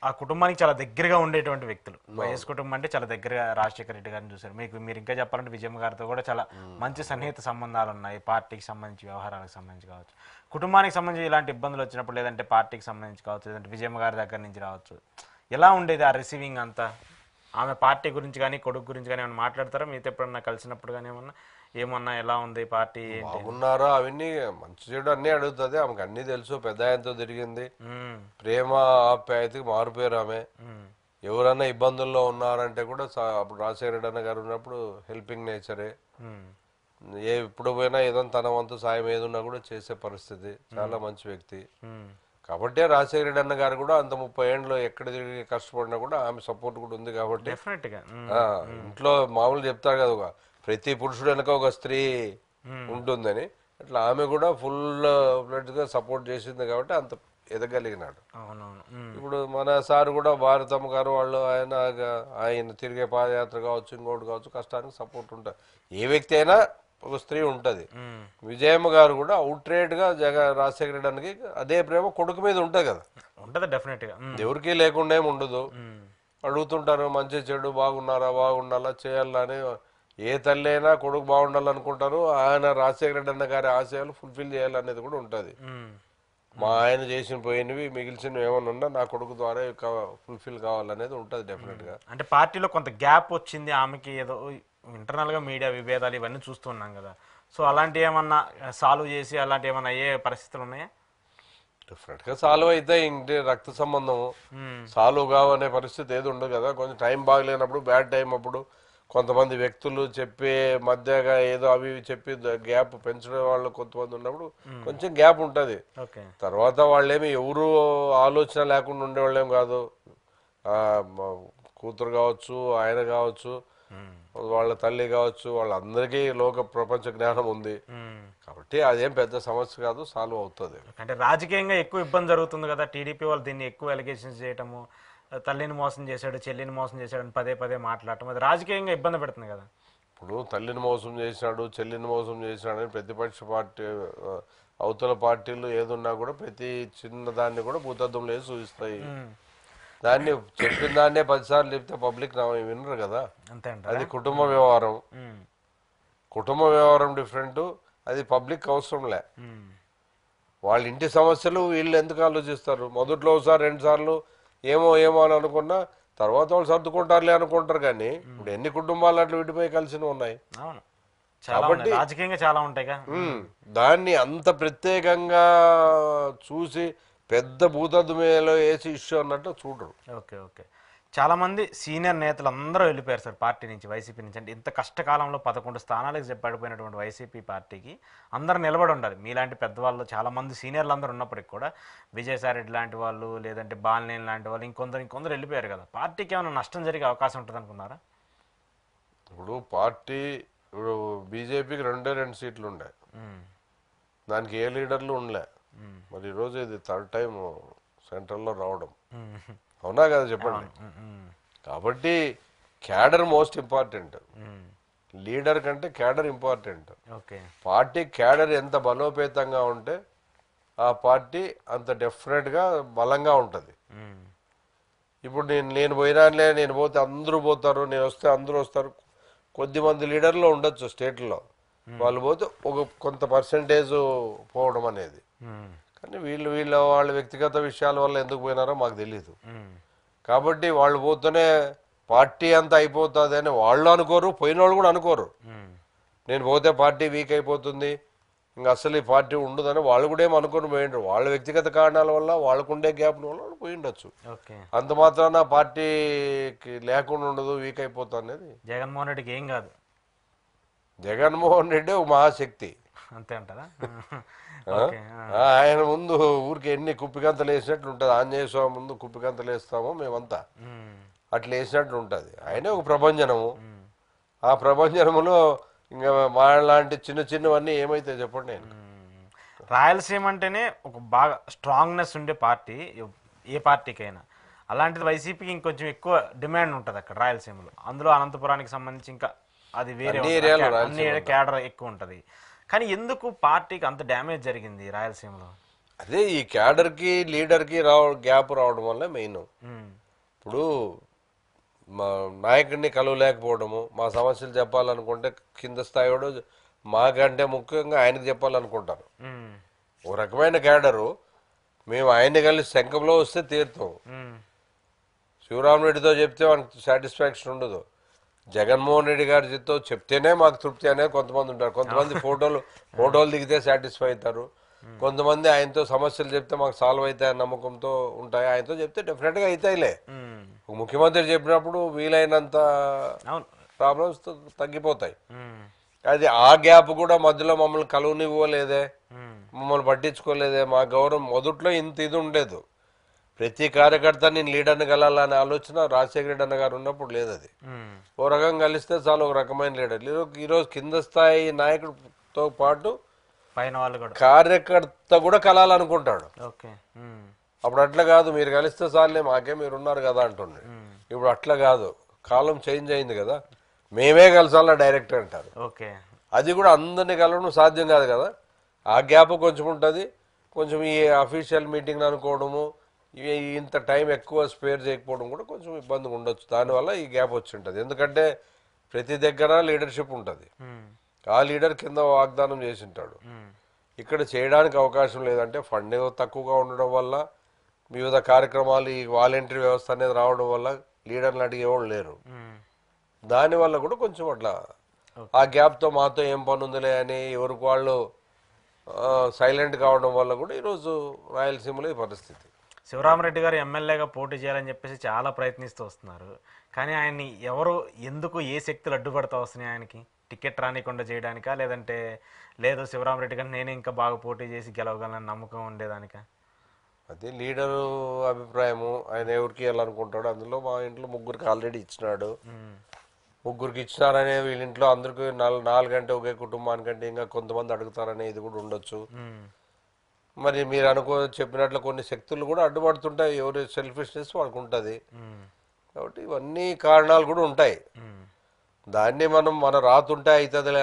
ఆ కుటుంబానికి చాలా దగ్గరగా ఉండేటువంటి వ్యక్తులు. వైఎస్ కుటుంబం అంటే చాలా దగ్గరగా రాజశేఖర రెడ్డి గారిని చూశారు. మీరు ఇంకా చెప్పాలంటే విజయమ్మ గారితో కూడా చాలా మంచి సన్నిహిత సంబంధాలు ఉన్నాయి. పార్టీకి సంబంధించి వ్యవహారాలకు సంబంధించి కావచ్చు, కుటుంబానికి సంబంధించి ఇలాంటి ఇబ్బందులు వచ్చినప్పుడు, లేదంటే పార్టీకి సంబంధించి కావచ్చు, లేదంటే విజయమ్మ గారి దగ్గర నుంచి రావచ్చు, ఎలా ఉండేది ఆ రిసీవింగ్ అంతా? ఆమె పార్టీ గురించి కానీ కొడుకు గురించి కానీ ఏమైనా మాట్లాడతారా మీతో ఎప్పుడన్నా కలిసినప్పుడు? కానీ ఏమన్నా ఎలా ఉంది పార్టీ ఏంటి? బాగున్నారా అవన్నీ మంచి చెడు అన్నీ అడుగుతుంది. ఆమెకు అన్నీ తెలుసు. పెద్ద ఆయనతో తిరిగింది. ప్రేమ ఆప్యాయతకి మారుపేరు ఆమె. ఎవరన్నా ఇబ్బందుల్లో ఉన్నారంటే కూడా అప్పుడు రాజశేఖర రెడ్డి అన్న గారు ఉన్నప్పుడు హెల్పింగ్ నేచరే. ఎప్పుడు పోయినా ఏదైనా తన వంతు సాయం ఏదున్నా కూడా చేసే పరిస్థితి. చాలా మంచి వ్యక్తి. కాబట్టి రాజశేఖర రెడ్డి అన్న గారు కూడా అంత 30 ఏళ్ళు ఎక్కడ తిరిగి కష్టపడినా కూడా ఆమె సపోర్ట్ కూడా ఉంది. కాబట్టి ఇంట్లో మామూలు చెప్తారు కదా, ప్రతి పురుషుడు వెనక ఒక స్త్రీ ఉంటుందని, అట్లా ఆమె కూడా ఫుల్ ఫ్లెడ్జ్ గా సపోర్ట్ చేసింది. కాబట్టి అంత ఎదగలిగినాడు. ఇప్పుడు మన సార్ కూడా భారతమ్మ గారు వాళ్ళు ఆయన తిరిగే పాదయాత్ర కావచ్చు, ఇంకోటి కావచ్చు, కష్టానికి సపోర్ట్ ఉంటుంది. ఏ వ్యక్తి అయినా ఒక స్త్రీ ఉంటది. విజయమ్మ గారు కూడా అవుట్రేట్ గా రాజశేఖర రెడ్డి అన్నకి అదే ప్రేమ కొడుకు మీద ఉంటది కదా. ఉంటది డెఫినెట్ గా. ఎవరికి లేకుండా ఏమి ఉండదు. అడుగుతుంటారు మంచి చెడు, బాగున్నారా, బాగుండాలా, చేయాలా అని. ఏ తల్లి అయినా కొడుకు బాగుండాలనుకుంటారు. ఆయన రాజశేఖర రెడ్డి అన్న గారి ఆశయాలు ఫుల్ఫిల్ చేయాలనేది కూడా ఉంటది. మా ఆయన చేసిన పోయినవి మిగిల్చినవి ఏమన్నా ఉన్నా నా కొడుకు ద్వారా ఫుల్ఫిల్ కావాలనేది ఉంటది డెఫినెట్ గా. అంటే పార్టీలో కొంత గ్యాప్ వచ్చింది ఆమెకి, ఏదో ఇంటర్నల్ గా మీడియా విభేదాలు ఇవన్నీ చూస్తున్నాం కదా. సో అలాంటి ఏమన్నా సాల్వ్ చేసి అలాంటి ఏమన్నా అయ్యే పరిస్థితులు ఉన్నాయా? డెఫినెట్ గా సాల్వ్ అయితే ఇంటి రక్త సంబంధము సాల్వ్ కావనే పరిస్థితి ఏది ఉండదు కదా. కొంచెం టైం బాగలేనప్పుడు, బ్యాడ్ టైం అప్పుడు కొంతమంది వ్యక్తులు చెప్పే మధ్యగా ఏదో అవి చెప్పి గ్యాప్ పెంచడం వాళ్ళు కొంతమంది ఉన్నప్పుడు కొంచెం గ్యాప్ ఉంటది. తర్వాత వాళ్ళేమి ఎవరు ఆలోచన లేకుండా ఉండేవాళ్ళేం కాదు. కూతురు కావచ్చు, ఆయన కావచ్చు, వాళ్ళ తల్లి కావచ్చు, వాళ్ళందరికీ లోక ప్రపంచ జ్ఞానం ఉంది. కాబట్టి అదేం పెద్ద సమస్య కాదు, సాల్వ్ అవుతుంది. అంటే రాజకీయంగా ఎక్కువ ఇబ్బంది జరుగుతుంది కదా. టీడీపీ వాళ్ళు దీన్ని ఎక్కువ ఎలిగేషన్స్ చేయటము, తల్లిని మోసం చేశాడు, చెల్లిని మోసం చేశాడు అని పదే పదే మాట్లాడటం, అది రాజకీయంగా ఇబ్బంది పెడుతుంది కదా. ఇప్పుడు తల్లిని మోసం చేసినాడు, చెల్లిని మోసం చేసినాడు అని ప్రతిపక్ష పార్టీ అవతల పార్టీలు ఏదున్నా కూడా ప్రతి చిన్న దాన్ని కూడా భూతద్దంలో వేసి చూపిస్తాయి. దాన్ని చెప్పిన దాన్నే 10 సార్లు చెప్తే పబ్లిక్ వినరు కదా. అది కుటుంబ వ్యవహారం. కుటుంబ వ్యవహారం డిఫరెంట్, అది పబ్లిక్ అవసరంలే. వాళ్ళ ఇంటి సమస్యలు వీళ్ళు ఎందుకు ఆలోచిస్తారు? మొదట్లో ఒకసారి 2 సార్లు ఏమో ఏమో అని అనుకున్నా తర్వాత వాళ్ళు సర్దుకుంటారులే అనుకుంటారు. కానీ ఇప్పుడు ఎన్ని కుటుంబాలు అట్లా విడిపోయి కలిసి ఉన్నాయి. కాబట్టి రాజకీయంగా చాలా ఉంటాయి. దాన్ని అంత ప్రత్యేకంగా చూసి పెద్ద భూతద్దుమేలో వేసి ఇష్యూ అన్నట్టు చూడరు. Okay okay. చాలామంది సీనియర్ నేతలు అందరూ వెళ్ళిపోయారు సార్ పార్టీ నుంచి, వైసీపీ నుంచి. అంటే ఇంత కష్టకాలంలో 11 స్థానాలకు పడిపోయినటువంటి వైసీపీ పార్టీకి అందరూ నిలబడి ఉండాలి. మీలాంటి పెద్దవాళ్ళు చాలామంది సీనియర్లు అందరూ ఉన్నప్పటికి కూడా విజయసాయి రెడ్డి లాంటి వాళ్ళు, లేదంటే బాలినేని లాంటి వాళ్ళు, ఇంకొందరు వెళ్ళిపోయారు కదా. పార్టీకి ఏమైనా నష్టం జరిగే అవకాశం ఉంటుంది అనుకున్నారా? ఇప్పుడు బీజేపీకి 2 సీట్లు ఉండే, దానికి ఏ లీడర్లు ఉండలే. మరి ఈరోజు ఇది 3rd టైం సెంట్రల్లో రావడం, అవునా కదా చెప్పండి. కాబట్టి క్యాడర్ మోస్ట్ ఇంపార్టెంట్. లీడర్ కంటే క్యాడర్ ఇంపార్టెంట్. పార్టీ క్యాడర్ ఎంత బలోపేతంగా ఉంటే ఆ పార్టీ అంత డెఫినెట్గా బలంగా ఉంటుంది. ఇప్పుడు నేను పోయినానులే, నేను పోతే అందరూ పోతారు, నేను వస్తే అందరూ వస్తారు, కొద్దిమంది లీడర్లు ఉండొచ్చు స్టేట్లో, వాళ్ళు పోతే కొంత పర్సంటేజ్ పోవడం అనేది. కానీ వాళ్ళ వ్యక్తిగత విషయాల వల్ల ఎందుకు పోయినారో మాకు తెలియదు. కాబట్టి వాళ్ళు పోతేనే పార్టీ అంతా అయిపోతుంది అని వాళ్ళు అనుకోరు, పోయిన వాళ్ళు కూడా అనుకోరు. నేను పోతే పార్టీ వీక్ అయిపోతుంది, ఇంకా అసలు ఈ పార్టీ ఉండదని వాళ్ళు కూడా ఏమి అనుకుని పోయిండ్రు. వాళ్ళ వ్యక్తిగత కారణాల వల్ల వాళ్ళకుండే గ్యాప్ వల్ల వాళ్ళు పోయి ఉండొచ్చు. అంత మాత్రాన పార్టీకి లేకుండా ఉండదు, వీక్ అయిపోతుంది అనేది. జగన్మోహన్ రెడ్డికి ఏం కాదు. జగన్మోహన్ రెడ్డి ఒక మహాశక్తి, అంతే అంటారా? ఆయన ముందు ఊరికి ఎన్ని కుప్పిగంతలు వేసినట్లు ఉంటుంది. ఆంజనేయ స్వామి ముందు కుప్పిగంతలు వేస్తామో మేమంతా, అట్లా వేసినట్లు ఉంటుంది. ఆయనే ఒక ప్రభంజనము. ఆ ప్రభంజనములో ఇంకా మా లాంటి చిన్న చిన్నవన్నీ ఏమైతే చెప్పండి. రాయలసీమ అంటేనే ఒక బాగా స్ట్రాంగ్నెస్ ఉండే పార్టీ ఏ పార్టీకైనా. అలాంటిది వైసీపీకి ఇంకొంచెం ఎక్కువ డిమాండ్ ఉంటుంది అక్కడ రాయలసీమలో. అందులో అనంతపురానికి సంబంధించి ఇంకా అది వేరే అన్ని క్యాడర్ ఎక్కువ ఉంటుంది. కానీ ఎందుకు పార్టీకి అంత డ్యామేజ్ జరిగింది రాయలసీమలో? అదే ఈ క్యాడర్కి లీడర్కి గ్యాప్ రావడం వల్ల మెయిన్. ఇప్పుడు మా నాయకుడిని కలవలేకపోవడము, మా సమస్యలు చెప్పాలనుకుంటే కింద స్థాయి వాడు మాకంటే ముఖ్యంగా ఆయనకు చెప్పాలనుకుంటారు. ఒక రకమైన క్యాడరు, మేము ఆయన్ని కలిసి శంఖంలో వస్తే తీరుతాం. శివరామరెడ్డితో చెప్తే మనకు సాటిస్ఫాక్షన్ ఉండదు. జగన్మోహన్ రెడ్డి గారితో చెప్తేనే మాకు తృప్తి అనేది కొంతమంది ఉంటారు. కొంతమంది ఫోటోలు దిగితే సాటిస్ఫై అవుతారు. కొంతమంది ఆయనతో సమస్యలు చెప్తే మాకు సాల్వ్ అవుతాయని నమ్మకంతో ఉంటాయి. ఆయనతో చెప్తే డెఫినెట్గా అవుతాయిలే. ఒక ముఖ్యమంత్రి చెప్పినప్పుడు వీలైనంత ప్రాబ్లమ్స్ తగ్గిపోతాయి. అది ఆ గ్యాప్ కూడా మధ్యలో మమ్మల్ని కలువనివ్వలేదే, మమ్మల్ని పట్టించుకోలేదే. మా గౌరవం మొదట్లో ఇంత ఇది ఉండేది. ప్రతి కార్యకర్త నేను లీడర్ని కలాలనే ఆలోచన రాజశేఖర రెడ్డి అన్న గారు ఉన్నప్పుడు లేదు. అది ఓ రకంగా కలిస్తే చాలు, ఒక రకమైన లీడర్. ఈరోజు కింద స్థాయి నాయకుడితో పాటు పైన వాళ్ళు కూడా కార్యకర్త కూడా కలాలనుకుంటాడు. అప్పుడు అట్లా కాదు, మీరు కలిస్తే చాలే మాకే మీరు ఉన్నారు కదా అంటుండే. ఇప్పుడు అట్లా కాదు, కాలం చేంజ్ అయింది కదా, మేమే కలిసాలా డైరెక్ట్ అంటారు. అది కూడా అందరినీ కలవడం సాధ్యం కాదు కదా. ఆ గ్యాప్ కొంచెం ఉంటుంది. కొంచెం ఈ అఫీషియల్ మీటింగ్ అనుకోవడము, ఇంత టైం ఎక్కువ స్పేర్ చేయకపోవడం కూడా కొంచెం ఇబ్బందిగా ఉండొచ్చు. దానివల్ల ఈ గ్యాప్ వచ్చి ఉంటుంది. ఎందుకంటే ప్రతి దగ్గర లీడర్షిప్ ఉంటుంది. ఆ లీడర్ కింద వాగ్దానం చేసి ఉంటాడు. ఇక్కడ చేయడానికి అవకాశం లేదంటే ఫండింగ్ తక్కువగా ఉండడం వల్ల, వివిధ కార్యక్రమాలు ఈ వాలంటరీ వ్యవస్థ అనేది రావడం వల్ల లీడర్లు అడిగేవాళ్ళు లేరు. దానివల్ల కూడా కొంచెం అట్లా ఆ గ్యాప్తో మాతో ఏం పని ఉందిలే అని ఎవరికి వాళ్ళు సైలెంట్ కావడం వల్ల కూడా ఈరోజు రాయలసీమలో ఈ పరిస్థితి. శివరామరెడ్డి గారు ఎమ్మెల్యేగా పోటీ చేయాలని చెప్పేసి చాలా ప్రయత్నిస్తూ వస్తున్నారు. కానీ ఆయన్ని ఎవరు ఎందుకు ఏ శక్తులు అడ్డుపడుతూ వస్తున్నాయి? ఆయనకి టికెట్ రానికుండా చేయడానికా, లేదంటే లేదు శివరామరెడ్డి గారు నేనే ఇంకా బాగా పోటీ చేసి గెలవగలని నమ్మకం ఉండేదానికా? అదే లీడరు అభిప్రాయము. ఆయన ఎవరికి వెళ్ళాలనుకుంటాడు. అందులో మా ఇంట్లో ముగ్గురికి ఆల్రెడీ ఇచ్చినాడు. ముగ్గురికి ఇచ్చినారనే వీళ్ళ ఇంట్లో అందరికి 4 గంటే ఒకే కుటుంబానికంటే ఇంకా కొంతమంది అడుగుతారనే ఇది కూడా ఉండొచ్చు. మరి మీరు చెప్పినట్లు కొన్ని శక్తులు కూడా అడ్డుపడుతుంటాయి. ఎవరి సెల్ఫిష్నెస్ వాళ్ళకు ఉంటుంది. కాబట్టి ఇవన్నీ కారణాలు కూడా ఉంటాయి. దాన్ని మన రాతుంటే అవుతుందిలే